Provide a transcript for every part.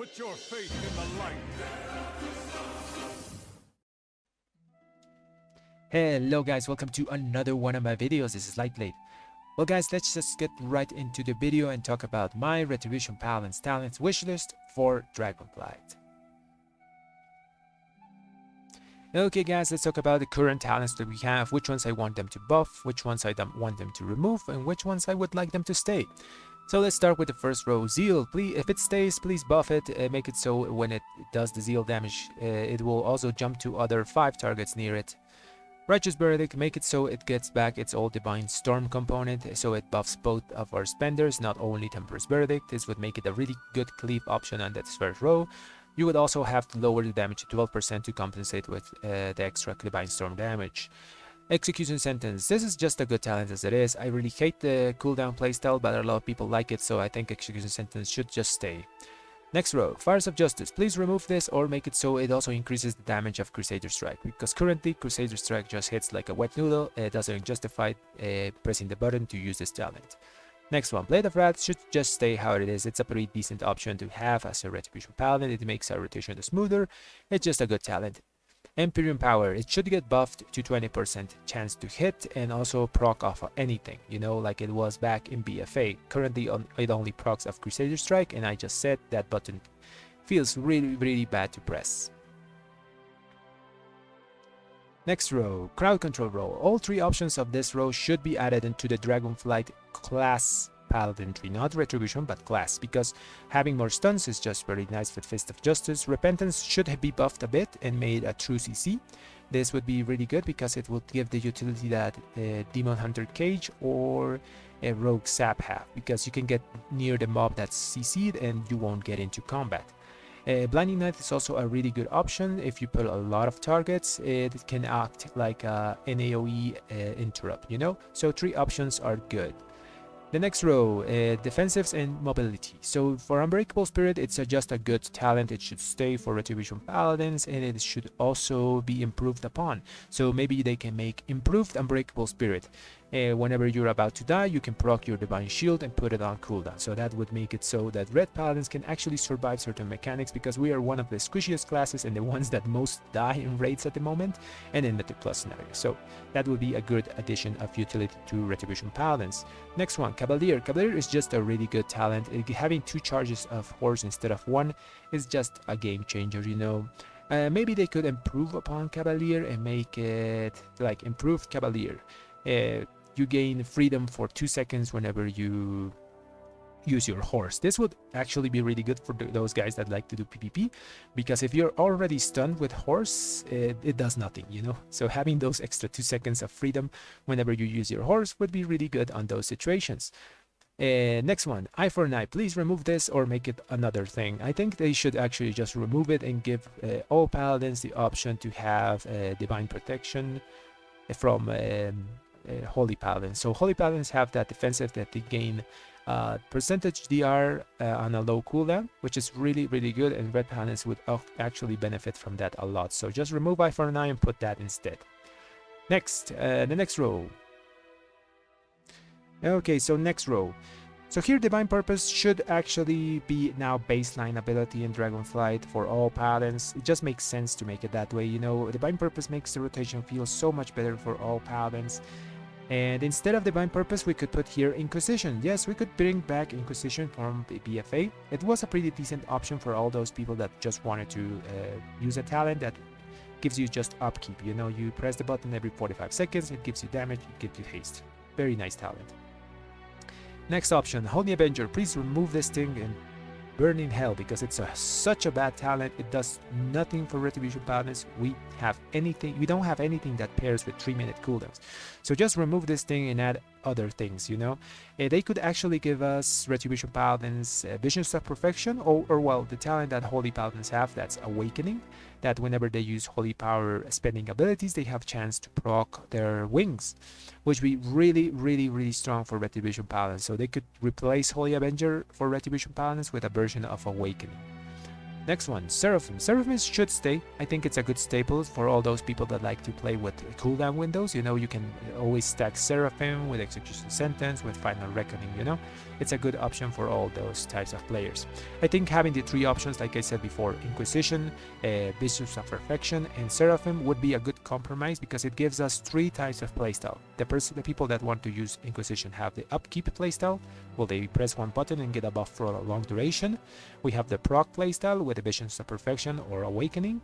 Put your faith in the light. Hello guys, welcome to another one of my videos. This is Lightblade. Well guys, let's just get right into the video and talk about my Retribution Paladins talents wishlist for Dragonflight. Okay guys, let's talk about the current talents that we have, which ones I want them to buff, which ones I don't want them to remove, and which ones I would like them to stay. So let's start with the first row. Zeal, please, if it stays, please buff it, make it so when it does the Zeal damage, it will also jump to other 5 targets near it. Righteous Verdict, make it so it gets back its old Divine Storm component, so it buffs both of our spenders, not only Temperance Verdict. This would make it a really good cleave option on that first row. You would also have to lower the damage to 12% to compensate with the extra Divine Storm damage. Execution Sentence, this is just a good talent as it is. I really hate the cooldown playstyle, but a lot of people like it, so I think Execution Sentence should just stay. Next row, Fires of Justice, please remove this or make it so it also increases the damage of Crusader Strike, because currently Crusader Strike just hits like a wet noodle. It doesn't justify pressing the button to use this talent. Next one, Blade of Wrath should just stay how it is. It's a pretty decent option to have as a Retribution Paladin. It makes our rotation smoother. It's just a good talent. Empyrean Power, it should get buffed to 20% chance to hit and also proc off of anything, you know, like it was back in BFA. Currently it only procs off Crusader Strike, and I just said that button feels really bad to press. Next row, Crowd Control row. All 3 options of this row should be added into the Dragonflight class Paladinry, not Retribution, but class, because having more stuns is just very nice with Fist of Justice. Repentance should be buffed a bit and made a true CC. This would be really good because it would give the utility that Demon Hunter Cage or a Rogue Sap have, because you can get near the mob that's CC'd and you won't get into combat. Blinding Light is also a really good option. If you put a lot of targets, it can act like an AoE interrupt, you know? So 3 options are good. The next row, Defensives and Mobility. So for Unbreakable Spirit, it's just a good talent. It should stay for Retribution Paladins, and it should also be improved upon. So maybe they can make improved Unbreakable Spirit. Whenever you're about to die, you can proc your Divine Shield and put it on cooldown. So that would make it so that Red Paladins can actually survive certain mechanics, because we are one of the squishiest classes and the ones that most die in raids at the moment and in Mythic Plus scenario. So that would be a good addition of utility to Retribution Paladins. Next one, Cavalier. Cavalier is just a really good talent. Having 2 charges of Horse instead of 1 is just a game changer, you know. Maybe they could improve upon Cavalier and make it like improved Cavalier. You gain freedom for 2 seconds whenever you use your horse. This would actually be really good for those guys that like to do PvP, because if you're already stunned with horse, it does nothing, you know. So having those extra 2 seconds of freedom whenever you use your horse would be really good on those situations. Next one, Eye for an Eye. Please remove this or make it another thing. I think they should actually just remove it and give all paladins the option to have divine protection from Holy Paladins. So Holy Paladins have that defensive that they gain percentage DR on a low cooldown, which is really good, and Red Paladins would actually benefit from that a lot. So just remove Eye for an Eye and put that instead. Next, the next row. Okay, so next row. So here Divine Purpose should actually be now baseline ability in Dragonflight for all Paladins. It just makes sense to make it that way, you know. Divine Purpose makes the rotation feel so much better for all Paladins. And instead of Divine Purpose, we could put here Inquisition. Yes, we could bring back Inquisition from BFA. It was a pretty decent option for all those people that just wanted to use a talent that gives you just upkeep. You know, you press the button every 45 seconds, it gives you damage, it gives you haste. Very nice talent. Next option, Holy Avenger. Please remove this thing and burn in hell, because it's such a bad talent. It does nothing for Retribution Paladins. We don't have anything that pairs with 3-minute cooldowns. So just remove this thing and add other things, you know. They could actually give us Retribution Paladins Visions of Perfection, or well, the talent that Holy Paladins have, that's Awakening, that whenever they use Holy Power spending abilities, they have chance to proc their wings, which would be really strong for Retribution Paladins. So they could replace Holy Avenger for Retribution Paladins with a version of Awakening. Next one, Seraphim. Seraphim should stay. I think it's a good staple for all those people that like to play with cooldown windows. You know, you can always stack Seraphim with Execution Sentence, with Final Reckoning, you know. It's a good option for all those types of players. I think having the three options, like I said before, Inquisition, Bishops of Perfection, and Seraphim would be a good compromise because it gives us three types of playstyle. The people that want to use Inquisition have the upkeep playstyle. Well, they press one button and get a buff for a long duration. We have the proc playstyle with the Visions of Perfection or Awakening.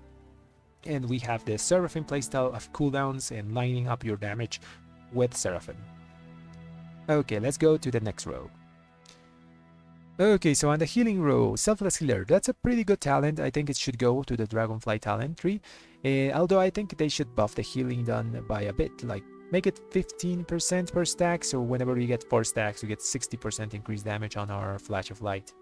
And we have the Seraphim playstyle of cooldowns and lining up your damage with Seraphim. Okay, let's go to the next row. Okay, so on the healing row, Selfless Healer, that's a pretty good talent. I think it should go to the Dragonflight talent tree. Although I think they should buff the healing done by a bit, like make it 15% per stack, so whenever you get 4 stacks, you get 60% increased damage on our Flash of Light.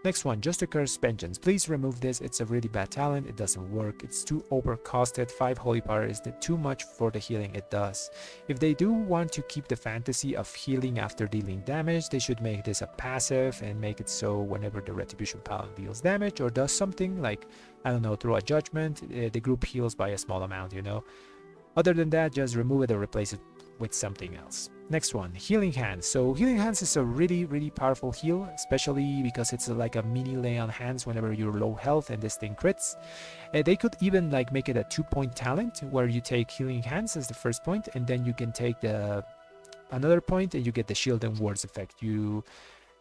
Next one, Just a Curse Vengeance. Please remove this. It's a really bad talent. It doesn't work. It's too overcosted. 5 Holy Power is too much for the healing it does. If they do want to keep the fantasy of healing after dealing damage, they should make this a passive and make it so whenever the Retribution Paladin deals damage or does something like, I don't know, throw a judgment, the group heals by a small amount, you know. Other than that, just remove it or replace it with something else. Next one, Healing Hands. So Healing Hands is a really powerful heal, especially because it's like a mini lay on hands whenever you're low health and this thing crits. They could even like make it a 2-point talent where you take Healing Hands as the first point and then you can take another point and you get the shield and wards effect. You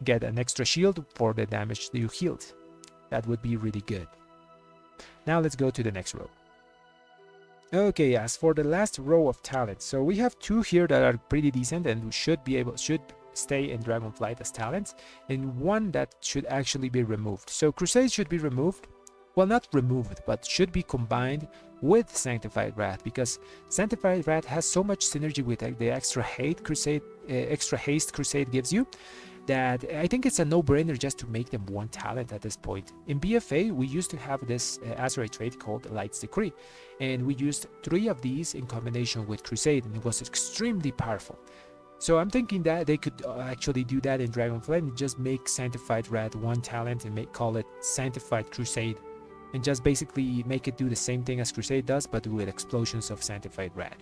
get an extra shield for the damage you healed. That would be really good. Now let's go to the next row. Okay, as for the last row of talents, so we have 2 here that are pretty decent and should stay in Dragonflight as talents, and 1 that should actually be removed. So Crusade should be removed, well, not removed, but should be combined with Sanctified Wrath, because Sanctified Wrath has so much synergy with the extra haste Crusade gives you, that I think it's a no-brainer just to make them 1 talent at this point. In BFA, we used to have this Azerite trait called Light's Decree, and we used 3 of these in combination with Crusade, and it was extremely powerful. So I'm thinking that they could actually do that in Dragonflight and just make Sanctified Wrath 1 talent and call it Sanctified Crusade, and just basically make it do the same thing as Crusade does, but with explosions of Sanctified Wrath.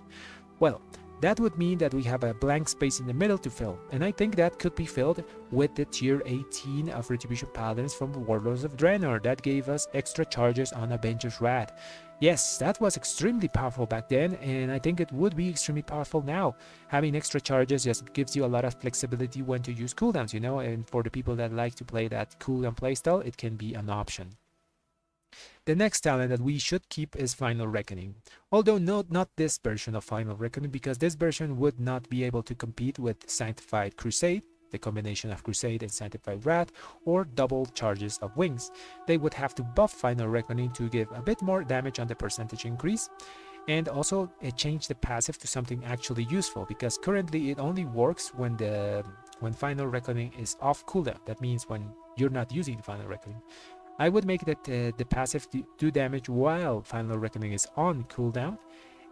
Well, that would mean that we have a blank space in the middle to fill, and I think that could be filled with the tier 18 of Retribution Paladins from Warlords of Draenor. That gave us extra charges on Avengers Wrath. Yes, that was extremely powerful back then, and I think it would be extremely powerful now. Having extra charges just gives you a lot of flexibility when to use cooldowns, you know, and for the people that like to play that cooldown playstyle, it can be an option. The next talent that we should keep is Final Reckoning. Although not this version of Final Reckoning, because this version would not be able to compete with Sanctified Crusade, the combination of Crusade and Sanctified Wrath, or double charges of Wings. They would have to buff Final Reckoning to give a bit more damage on the percentage increase, and also change the passive to something actually useful, because currently it only works when Final Reckoning is off cooldown. That means when you're not using the Final Reckoning. I would make that the passive do damage while Final Reckoning is on cooldown,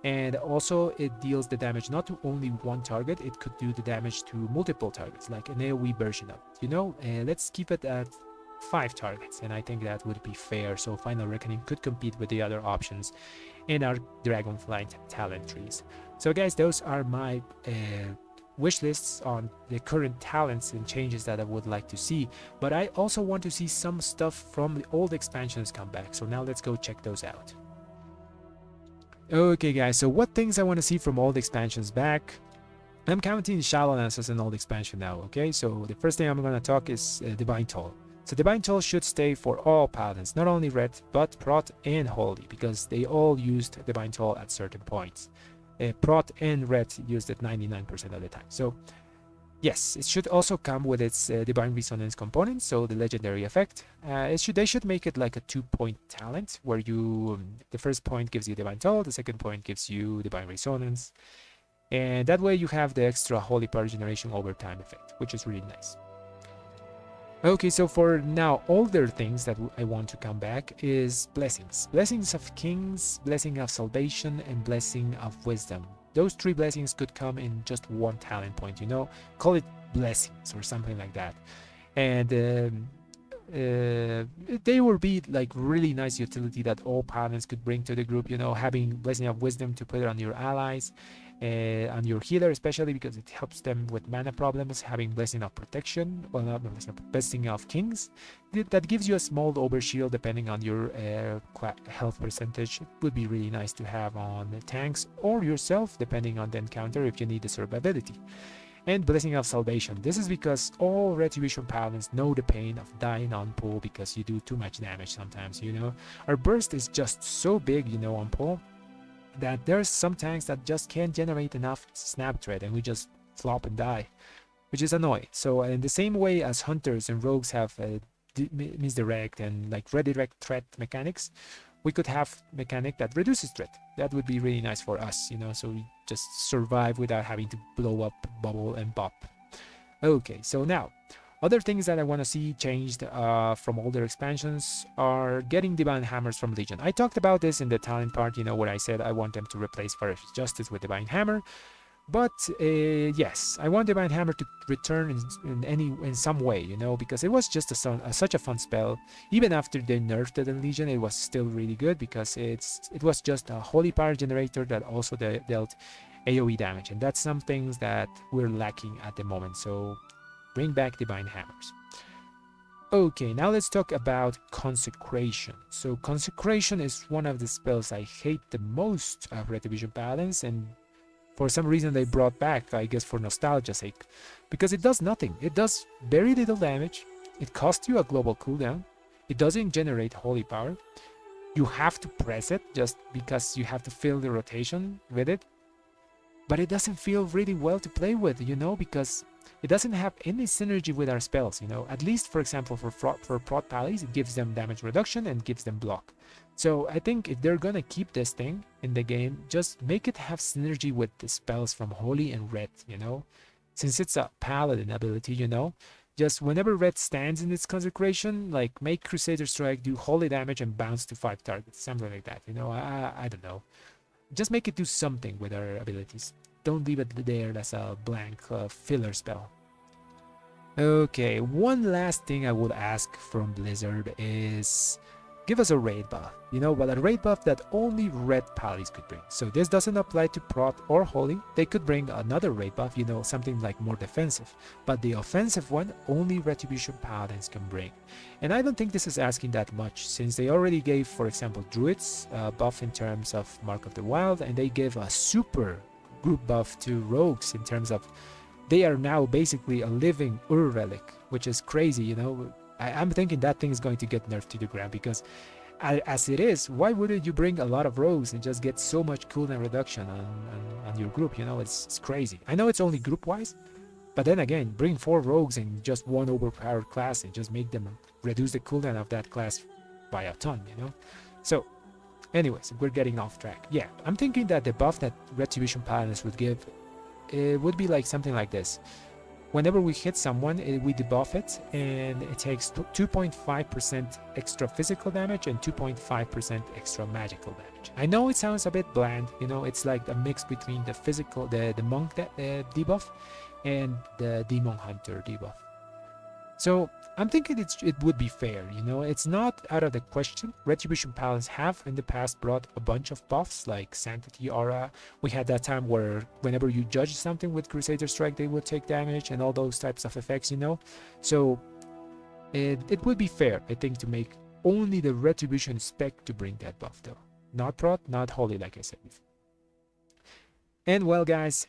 and also it deals the damage not to only 1 target, it could do the damage to multiple targets, like an AoE version of it, you know. Let's keep it at 5 targets, and I think that would be fair, so Final Reckoning could compete with the other options in our Dragonflight talent trees. So guys, those are my wish lists on the current talents and changes that I would like to see, but I also want to see some stuff from the old expansions come back, so now let's go check those out. Okay guys, so what things I want to see from old expansions back? I'm counting Shadowlands as an old expansion now, okay? So the first thing I'm going to talk is Divine Toll. So Divine Toll should stay for all Paladins, not only Red, but Prot and Holy, because they all used Divine Toll at certain points. Prot and Red used it 99% of the time. So yes, it should also come with its Divine Resonance component, so the legendary effect. They should make it like a 2-point talent, where the first point gives you Divine Toll, the second point gives you Divine Resonance, and that way you have the extra Holy Power generation over time effect, which is really nice. Okay, so for now, older things that I want to come back is blessings. Blessings of Kings, Blessing of Salvation, and Blessing of Wisdom. Those 3 blessings could come in just 1 talent point, you know? Call it blessings or something like that. And they will be like really nice utility that all paladins could bring to the group, you know, having Blessing of Wisdom to put it on your allies, on your healer especially, because it helps them with mana problems. Having Blessing of Protection, well, not Blessing of Kings, that gives you a small overshield depending on your health percentage. It would be really nice to have on the tanks or yourself depending on the encounter if you need the survivability. And Blessing of Salvation. This is because all Retribution Paladins know the pain of dying on pull because you do too much damage sometimes, you know. Our burst is just so big, you know, on pull, that there's some tanks that just can't generate enough snap thread and we just flop and die, which is annoying. So in the same way as hunters and rogues have misdirect and like redirect threat mechanics, we could have mechanic that reduces threat. That would be really nice for us, you know, so we just survive without having to blow up, bubble, and bop. Okay, so now, other things that I want to see changed from older expansions are getting Divine Hammers from Legion. I talked about this in the talent part, you know, where I said I want them to replace Fire of Justice with Divine Hammer. But yes, I want Divine Hammer to return in some way, you know, because it was just such a fun spell. Even after they nerfed the Legion, it was still really good because it was just a holy power generator that also dealt AoE damage, and that's some things that we're lacking at the moment. So bring back Divine Hammers. Okay, now let's talk about Consecration. So Consecration is one of the spells I hate the most of Retribution Paladins, and for some reason they brought back, I guess for nostalgia's sake, because it does nothing. It does very little damage, it costs you a global cooldown, it doesn't generate holy power, you have to press it just because you have to fill the rotation with it, but it doesn't feel really well to play with, you know, because it doesn't have any synergy with our spells, you know. At least, for example, for Prot Pallies, it gives them damage reduction and gives them block. So I think if they're gonna keep this thing in the game, just make it have synergy with the spells from Holy and Red, you know. Since it's a Paladin ability, you know, just whenever Red stands in its Consecration, like make Crusader Strike do holy damage and bounce to 5 targets, something like that, you know. I don't know. Just make it do something with our abilities. Don't leave it there as a blank filler spell. Okay, one last thing I would ask from Blizzard is give us a raid buff, you know, but a raid buff that only Red Pallies could bring. So this doesn't apply to Prot or Holy. They could bring another raid buff, you know, something like more defensive, but the offensive one only Retribution Paladins can bring. And I don't think this is asking that much, since they already gave, for example, Druids a buff in terms of Mark of the Wild, and they gave a super group buff to Rogues in terms of they are now basically a living Ur relic, which is crazy, you know. I'm thinking that thing is going to get nerfed to the ground, because as it is, why wouldn't you bring a lot of rogues and just get so much cooldown reduction on your group, you know? It's crazy. I know it's only group wise, but then again, bring 4 rogues and just one overpowered class and just make them reduce the cooldown of that class by a ton, you know? So anyways, we're getting off track. Yeah, I'm thinking that the buff that Retribution Paladins would give, it would be like something like this. Whenever we hit someone, we debuff it, and it takes 2.5% extra physical damage and 2.5% extra magical damage. I know it sounds a bit bland, you know, it's like a mix between the physical, the monk debuff and the demon hunter debuff. So I'm thinking it would be fair, you know, it's not out of the question. Retribution Paladins have in the past brought a bunch of buffs like Sanctity Aura. We had that time where whenever you judge something with Crusader Strike, they would take damage and all those types of effects, you know. So it would be fair, I think, to make only the Retribution spec to bring that buff though. Not Prot, not Holy, like I said before. And well guys,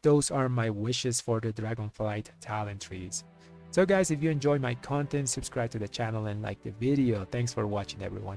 those are my wishes for the Dragonflight talent trees. So guys, if you enjoy my content, subscribe to the channel and like the video. Thanks for watching everyone.